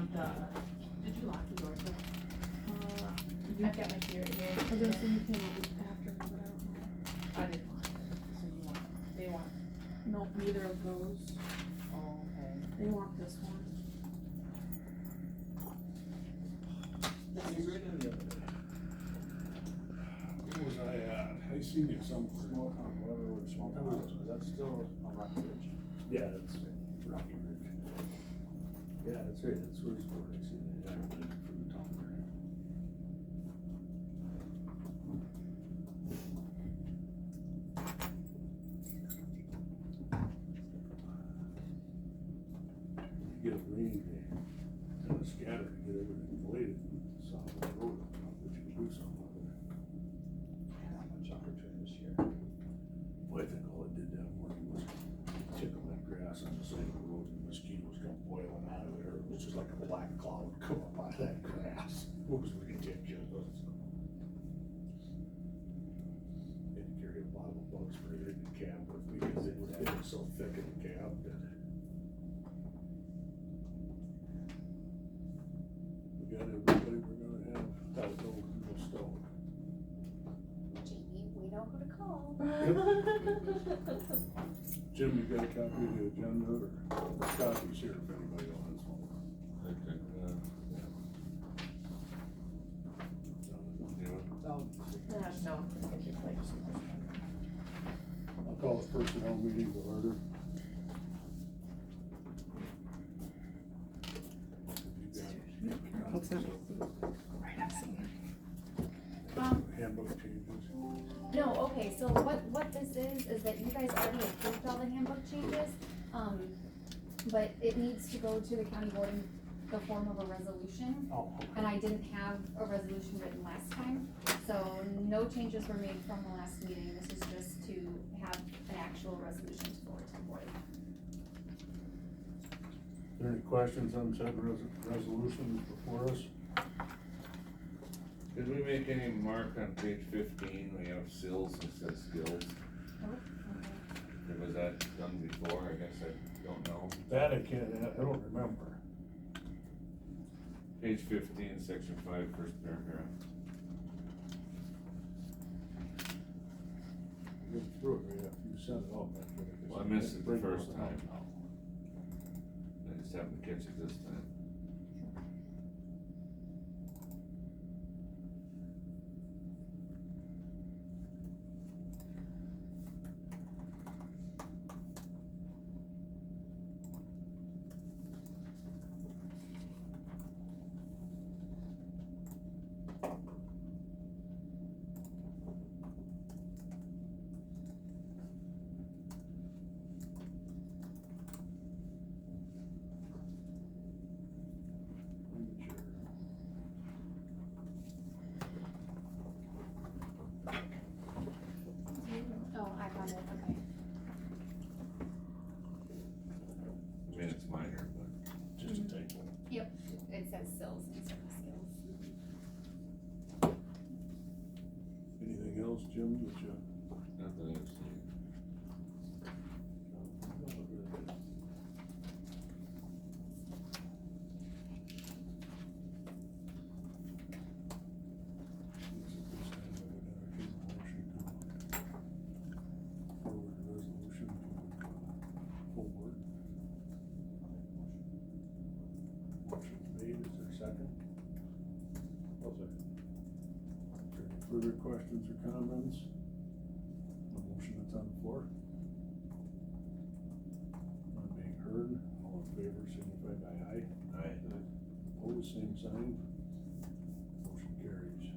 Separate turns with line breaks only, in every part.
want the, did you lock the door too? I've got my key right here.
I was gonna say you came up after me, but I don't know.
I didn't want it, so you want, they want,
Nope, neither of those.
oh, okay.
They want this one.
Where was I at? I seen you somewhere.
Smoke on whatever we're smoking on, is that still on Rocky Ridge?
Yeah, that's Rocky Ridge. Yeah, that's right, that's where it's for, I see that, yeah, from the top there. You get a rain day, and a scatter to get everything inflated, south of the road, but you can do something with it.
How much opportunity this year?
Well, I think all it did that morning was tickle that grass on the side of the road, and mosquitoes come boiling out of there. It was just like a black cloud come up out of that grass. It was ridiculous. Had to carry a bottle of bug spray in the cab with me because it was getting so thick in the cab that. We got everybody we're gonna have out over no stone.
Jamie, we know who to call.
Jim, you got a copy of the agenda or copies here if anybody wants one?
No, I should play.
I'll call the personnel meeting to order.
It's not.
Handbook changes.
No, okay, so what this is that you guys already approved all the handbook changes, but it needs to go to the county board in the form of a resolution.
Oh,
And I didn't have a resolution written last time, so no changes were made from the last meeting, this is just to have an actual resolution to forward to the board.
Are there any questions on said resolutions before us?
Did we make any mark on page 15, we have sills instead of skills? Was that done before, I guess I don't know.
That I can't, I don't remember.
Page 15, section 5, first paragraph.
Get through it, yeah, you sent it off.
Well, I missed it the
Bring
first
it
time.
now.
I just happened to catch it this time.
Oh, I found it, okay.
I mean, it's minor, but
Just a typo.
Yep, it says sills instead of skills.
Anything else, Jim, that you?
not that I've seen.
Further questions or comments? The motion that's on the floor? Not being heard, all in favor signify by aye.
Aye.
Opposed, same sign. Motion carries.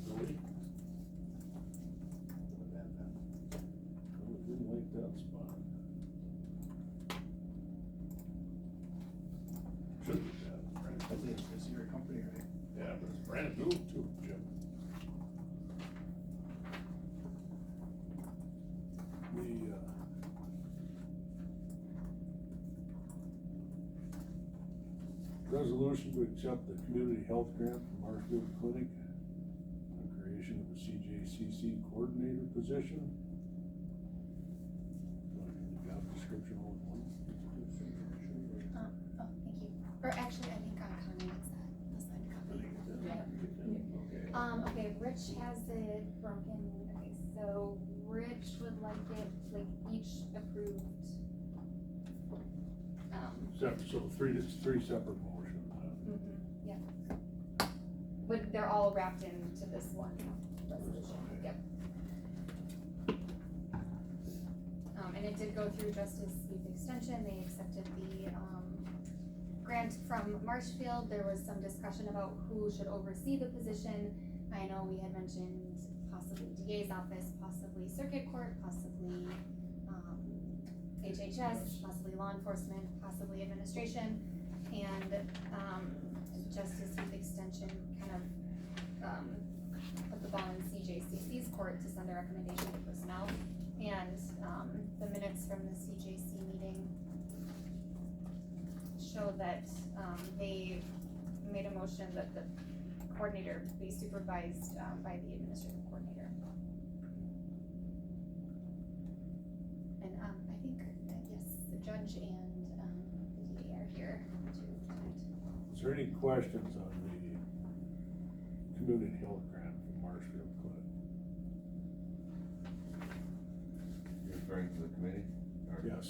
Billy? Didn't like that spot. Should be that.
I think it's your company, right?
Yeah, but it's brand new too, Jim. Resolution to accept the community health grant from Marshfield Clinic on creation of a CG CJCC coordinator position. Job description on one.
Oh, thank you. Or actually, I think Connie has that, the signed copy. Okay, Rich has it broken, okay, so Rich would like it, like, each approved,
So three separate motions.
yeah. But they're all wrapped into this one resolution, yep. And it did go through Justice Youth Extension, they accepted the, grant from Marshfield. There was some discussion about who should oversee the position. I know we had mentioned possibly DA's office, possibly circuit court, possibly, HHS, possibly law enforcement, possibly administration, and, Justice Youth Extension kind of, put the ball in CJCC's court to send a recommendation to personnel. And, the minutes from the CJC meeting show that, they made a motion that the coordinator be supervised, by the administrative coordinator. And, I think, yes, the judge and, the DA are here tonight.
Is there any questions on the community health grant from Marshfield Clinic?
You're referring to the committee? Or-
Yes.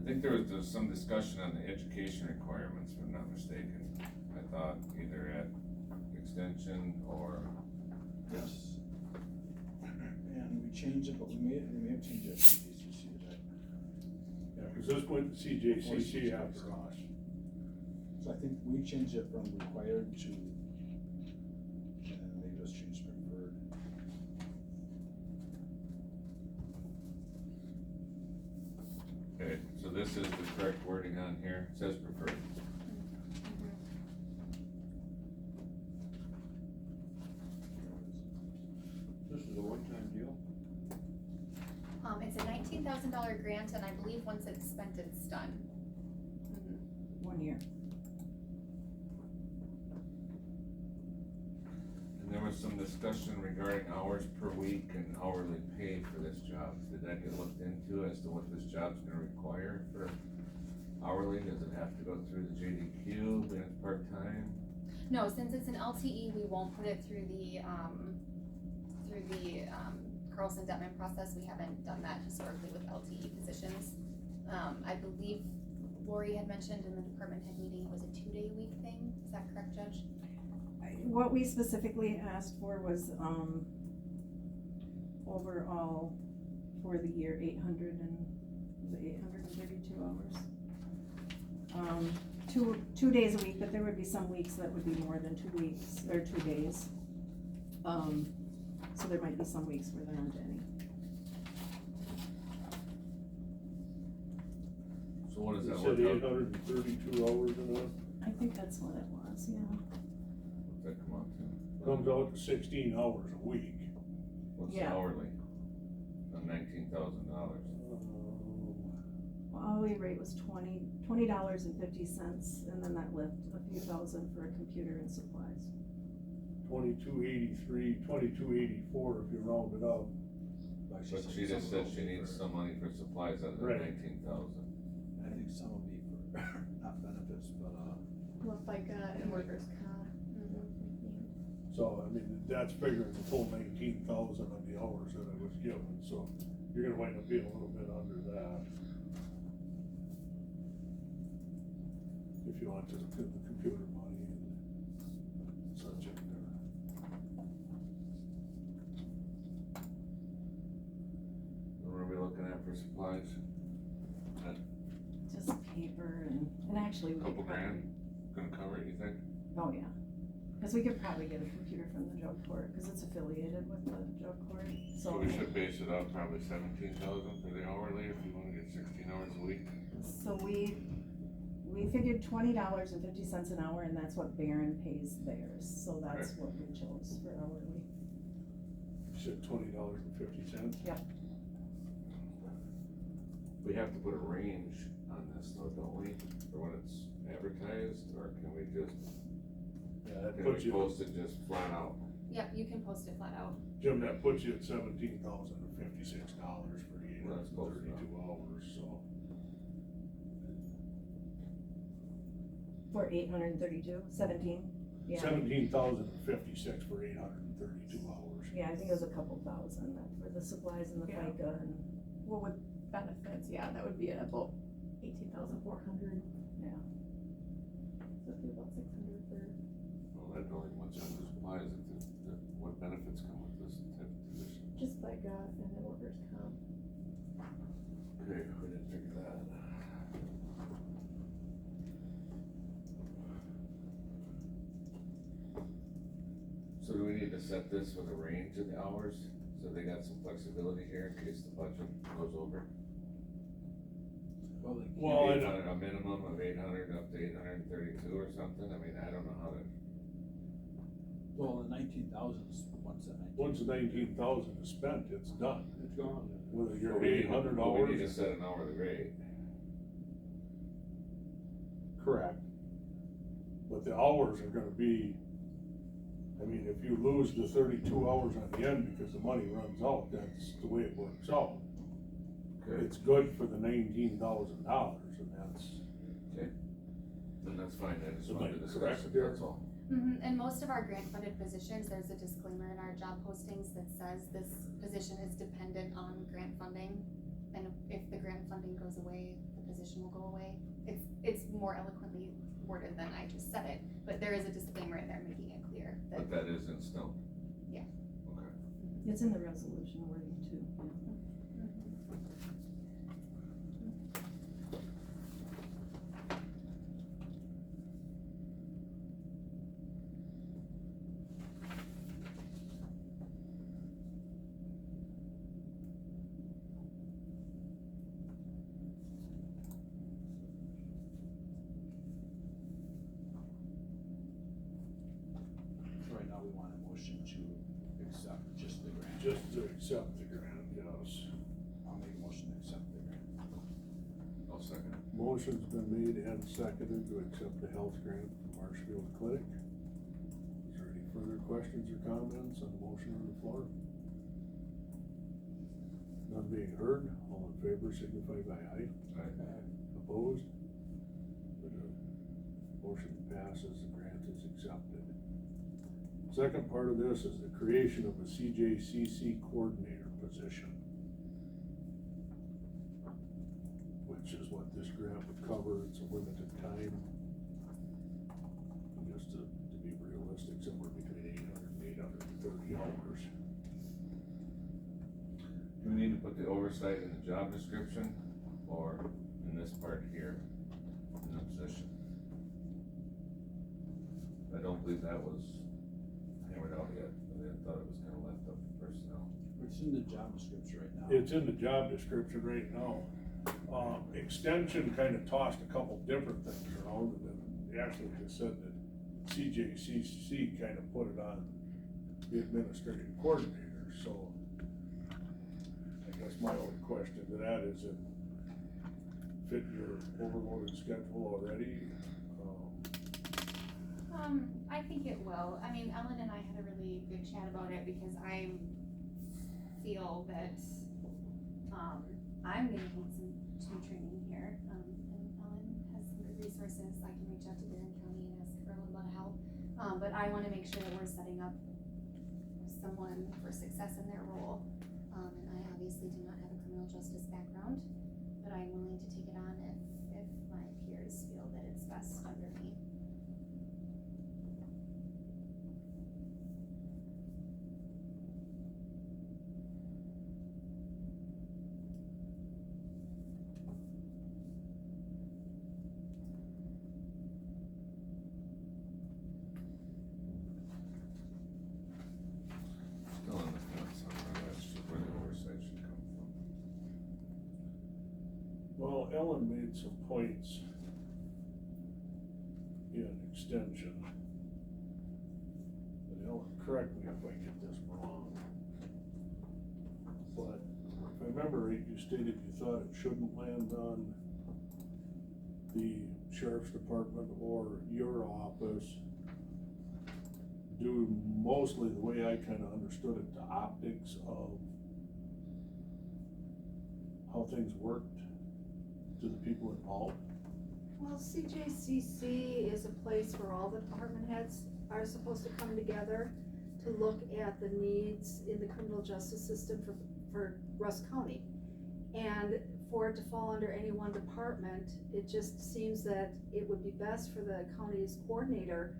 I think there was some discussion on the education requirements, if I'm not mistaken. I thought either at extension or,
Yes. And we changed it, but we may have changed it to CJCC today.
Yeah, because this went to CJCC after us.
So I think we changed it from required to, and then they just changed preferred.
okay, so this is the correct wording on here, it says preferred.
This is a one-time deal?
It's a $19,000 grant, and I believe once it's spent, it's done.
1 year.
And there was some discussion regarding hours per week and hourly pay for this job. Did that get looked into as to what this job's gonna require for hourly? Does it have to go through the JDQ, being it's part-time?
No, since it's an LTE, we won't put it through the Carlson Detman process. We haven't done that historically with LTE positions. I believe Lori had mentioned in the department head meeting, it was a 2-day-a-week thing. Is that correct, Judge?
What we specifically asked for was, overall for the year 832 hours. Two days a week, but there would be some weeks that would be more than 2 weeks, or 2 days. So there might be some weeks where there aren't any.
So what does
You
that
said
work out?
832 hours in a,
I think that's what it was, yeah.
What's that come out to?
comes out to 16 hours a week.
What's the
Yeah.
hourly? On $19,000.
Well, hourly rate was $20.50, and then that left a few thousand for a computer and supplies.
2283, 2284 if you round it up.
But she just said she needs some money for supplies other than
Right.
19,000.
I think some will be for, not benefits, but,
Well, FICA and workers' comp.
So, I mean, that's figuring the full 19,000 of the hours that I was given, so you're gonna wind up being a little bit under that. If you want to put the computer money and such in there.
What are we looking at for supplies?
Just paper and actually we could
Couple
probably.
grand, gonna cover it, you think?
Oh, yeah, cause we could probably get a computer from the drug court, cause it's affiliated with the drug court,
So we should base it out probably 17,000 for the hourly if you wanna get 16 hours a week.
So we figured $20.50 an hour, and that's what Barron pays theirs, so that's what we chose for hourly.
You said $20.50.
Yep.
We have to put a range on this though, don't we, for when it's advertised, or can we just,
Yeah, that
can
puts
we
you,
post it just flat out?
Yep, you can post it flat out.
Jim, that puts you at $17,056 for the
Well, that's close
832 hours, so.
For 832, 17, yeah.
17,056 for 832 hours.
Yeah, I think it was a couple thousand for the supplies and the
Yeah.
FICA and,
Well, with benefits, yeah, that would be at about 18,400.
yeah.
So it'd be about 600 for.
Well, that only much on the supplies, what benefits come with this type of position?
Just like, and then workers' comp.
Okay, we didn't figure that. So do we need to set this with a range of the hours, so they got some flexibility here in case the budget goes over?
Well, they
Well,
Maybe a minimum of 800 up to 832 or something, I mean, I don't know how to.
well, the 19,000's, once that 19.
Once the 19,000 is spent, it's done.
It's gone.
Whether
But
you're
we need-
800
but we need to
hours,
set an hourly rate.
correct. But the hours are gonna be, I mean, if you lose the 32 hours on the end because the money runs out, that's the way it works out.
Okay,
It's good for the $19,000, and that's,
then that's fine, I just
Am I
wanted to discuss
correct
it,
there?
that's all.
And most of our grant funded positions, there's a disclaimer in our job postings that says this position is dependent on grant funding. And if the grant funding goes away, the position will go away. It's more eloquently worded than I just said it, but there is a disclaimer in there making it clear that.
But that is in stone?
Yeah.
Okay.
It's in the resolution wording too, yeah.
So right now, we want a motion to accept just the grant.
just to accept the grant, yes.
I'll make a motion to accept the grant.
I'll second it.
Motion's been made and seconded to accept the health grant from Marshfield Clinic. Is there any further questions or comments on the motion on the floor? None being heard, all in favor signify by aye.
Aye.
Opposed? The motion passes, the grant is accepted. Second part of this is the creation of a CJCC coordinator position, which is what this grant would cover. It's a limited time. Just to be realistic, somewhere between 800 and 830 hours.
Do we need to put the oversight in the job description, or in this part here, in the position? I don't believe that was hammered out yet, I thought it was kinda left up to personnel.
It's in the job description right now.
It's in the job description right now. Extension kind of tossed a couple different things around, and then Ashley just said that CJCC kind of put it on the administrative coordinator, so I guess my only question to that is, it fit your overloaded schedule already?
I think it will. I mean, Ellen and I had a really good chat about it because I feel that, I'm gonna need some training here. And Ellen has some good resources. I can reach out to Barron County and ask for a little bit of help. But I wanna make sure that we're setting up someone for success in their role. And I obviously do not have a criminal justice background, but I'm willing to take it on if my peers feel that it's best under me.
Still on the fence on where the oversight should come from.
Well, Ellen made some points in extension. And Ellen, correct me if I get this wrong. But if I remember right, you stated you thought it shouldn't land on the sheriff's department or your office due mostly the way I kinda understood it, to optics of how things worked to the people involved.
Well, CJCC is a place where all the department heads are supposed to come together to look at the needs in the criminal justice system for Rusk County. And for it to fall under any one department, it just seems that it would be best for the county's coordinator,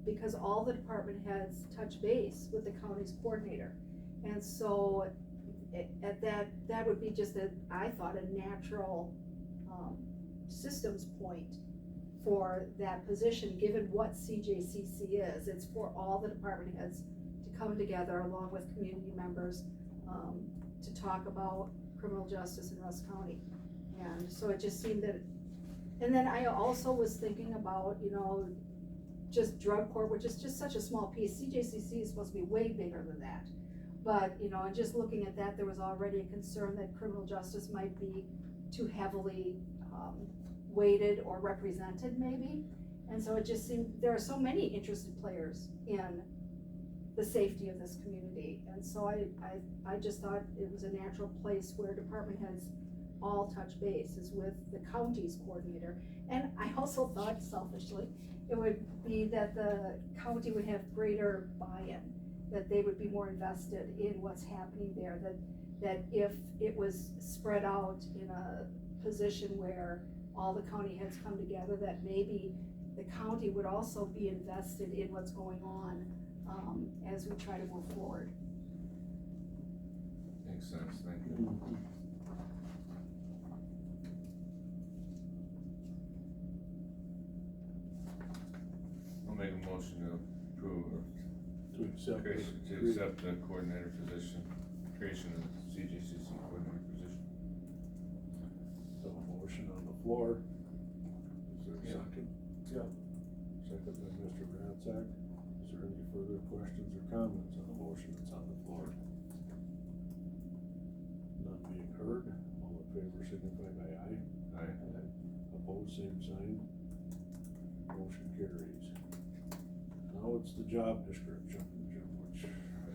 because all the department heads touch base with the county's coordinator. And so, at that would be just I thought, a natural, systems point for that position, given what CJCC is. It's for all the department heads to come together along with community members, to talk about criminal justice in Rusk County. And so it just seemed that, and then I also was thinking about, just drug court, which is just such a small piece. CJCC is supposed to be way bigger than that. But, and just looking at that, there was already a concern that criminal justice might be too heavily, weighted or represented maybe. And so it just seemed, there are so many interested players in the safety of this community. And so I just thought it was a natural place where department heads all touch bases with the county's coordinator. And I also thought, selfishly, it would be that the county would have greater buy-in, that they would be more invested in what's happening there, that if it was spread out in a position where all the county heads come together, that maybe the county would also be invested in what's going on, as we try to move forward.
Makes sense, thank you. I'll make a motion to approve, or
To accept.
to accept the coordinator position, creation of the CJCC coordinator position.
So a motion on the floor. Is there a
Yeah.
second? Yeah. Second by Mr. Ratzak. Is there any further questions or comments on the motion that's on the floor? None being heard, all in favor signify by aye.
Aye.
Opposed, same sign. Motion carries. Now it's the job description, Jim, which I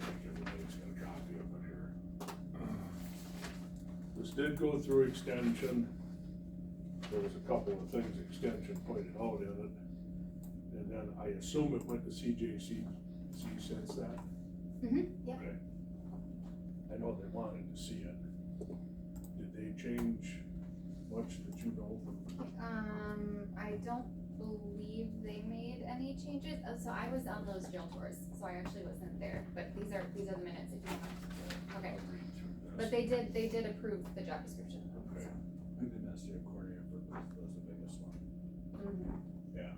think everybody's got a copy of it here. This did go through extension. There was a couple of things extension pointed out in it. And then I assume it went to CJCC since that.
Yep.
Okay. I know they wanted to see it. Did they change much that you know?
I don't believe they made any changes. Oh, so I was on those jail tours, so I actually wasn't there, but these are the minutes if you want. Okay, but they did approve the job description.
Okay.
I think the administrative coordinator was the biggest one.
Yeah.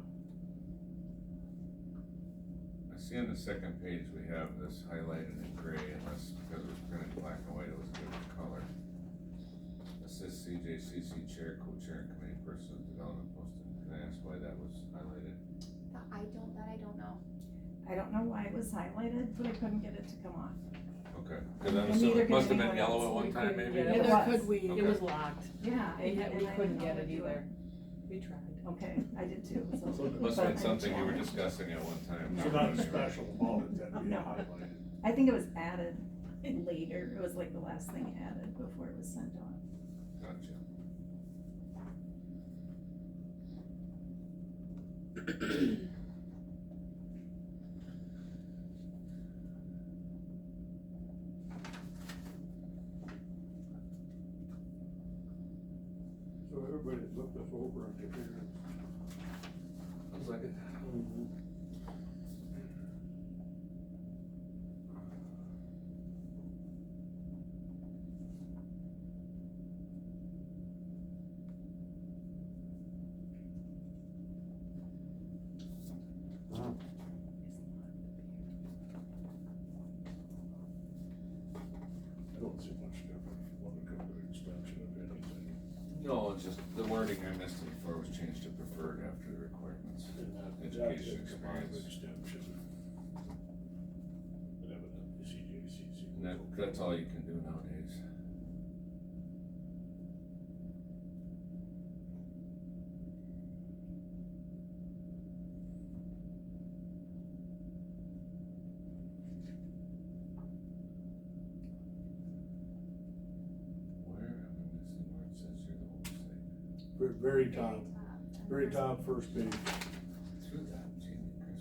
I see on the second page, we have this highlighted in gray, unless, because it was printed black and white, it was a different color. Assist CJCC chair, co-chair, and committee person development posting. Can I ask why that was highlighted?
I don't know.
I don't know why it was highlighted, but I couldn't get it to come off.
Okay, cause I'm
And
assuming
neither
it
can
must have been
anyone
yellow
else.
at one
We
time,
couldn't
maybe?
get
It
Neither
was.
could we,
Okay.
it was locked.
Yeah.
We
and I
couldn't
didn't know
get
how
it
to do
either. We tried.
Okay, I did too, so.
It must have been
but
something you were
challenged.
discussing at one time.
So nothing special about it that being
No.
highlighted.
I think it was added later, it was like the last thing added before it was sent on.
Gotcha.
So everybody looked this over and figured.
Looks like it.
I don't see much difference when it comes to extension of anything.
No, it's just the wording I missed it before was changed to preferred after the requirements.
And
Education
that's a combined
experience.
extension. But evidently CJCC.
And that's all you can do nowadays.
Very top, very top, first page,
Through that, gee,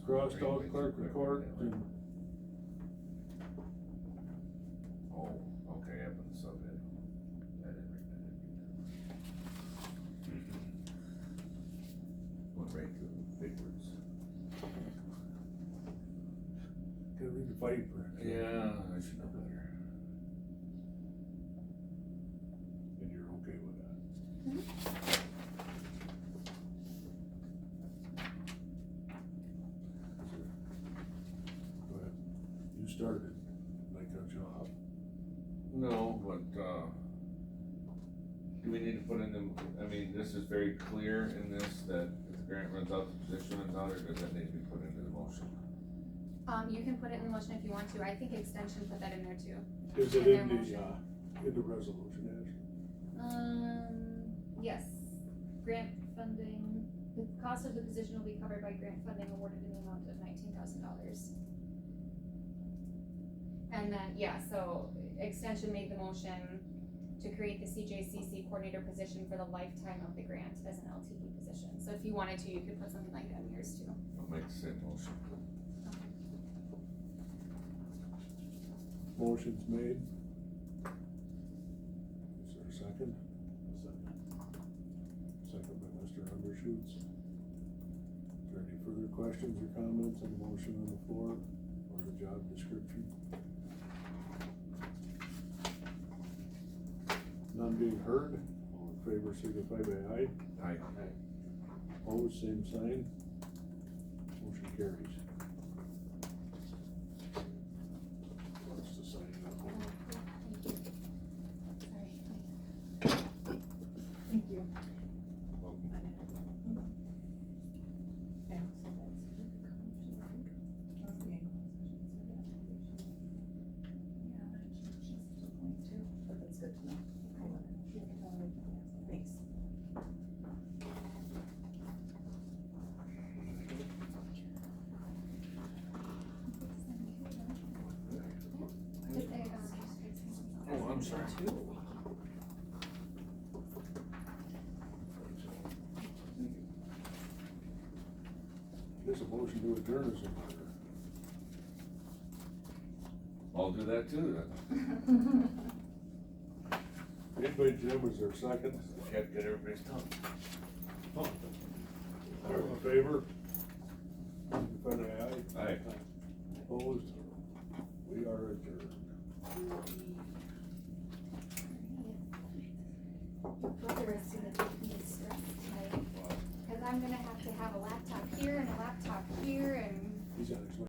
crossed out clerk report, and
Oh, okay, up in the subhead. I didn't read that. Went right to the big words.
gotta read the fine print.
Yeah, I should know better.
And you're okay with that? Go ahead, you started, like a job.
No, but, do we need to put in the, I mean, this is very clear in this that if the grant runs out, the position runs out, or does that need to be put into the motion?
You can put it in the motion if you want to, I think extension put that in there too.
Is it
In their
in
motion.
the resolution, Ashley?
Yes, grant funding, the cost of the position will be covered by grant funding awarded in the amount of $19,000. And then, yeah, so extension made the motion to create the CJCC coordinator position for the lifetime of the grant as an LTE position. So if you wanted to, you could put something like that in yours too.
I'll make the same motion.
Motion's made. Is there a second? Second by Mr. Undershoots. Is there any further questions or comments on the motion on the floor or the job description? None being heard, all in favor signify by aye.
Aye.
Opposed, same sign. Motion carries. Wants to sign that one.
Thank you.
Welcome.
But that's good to know. Thanks.
Oh, I'm sorry.
There's a motion to adjourn or something.
I'll do that too then.
Made by Jim, is there a second?
Can't get everybody's tongue.
All in favor? Signify by aye.
Aye.
Opposed? We are adjourned.
Your brother is gonna make me stressed tonight, cause I'm gonna have to have a laptop here and a laptop here and
He's got his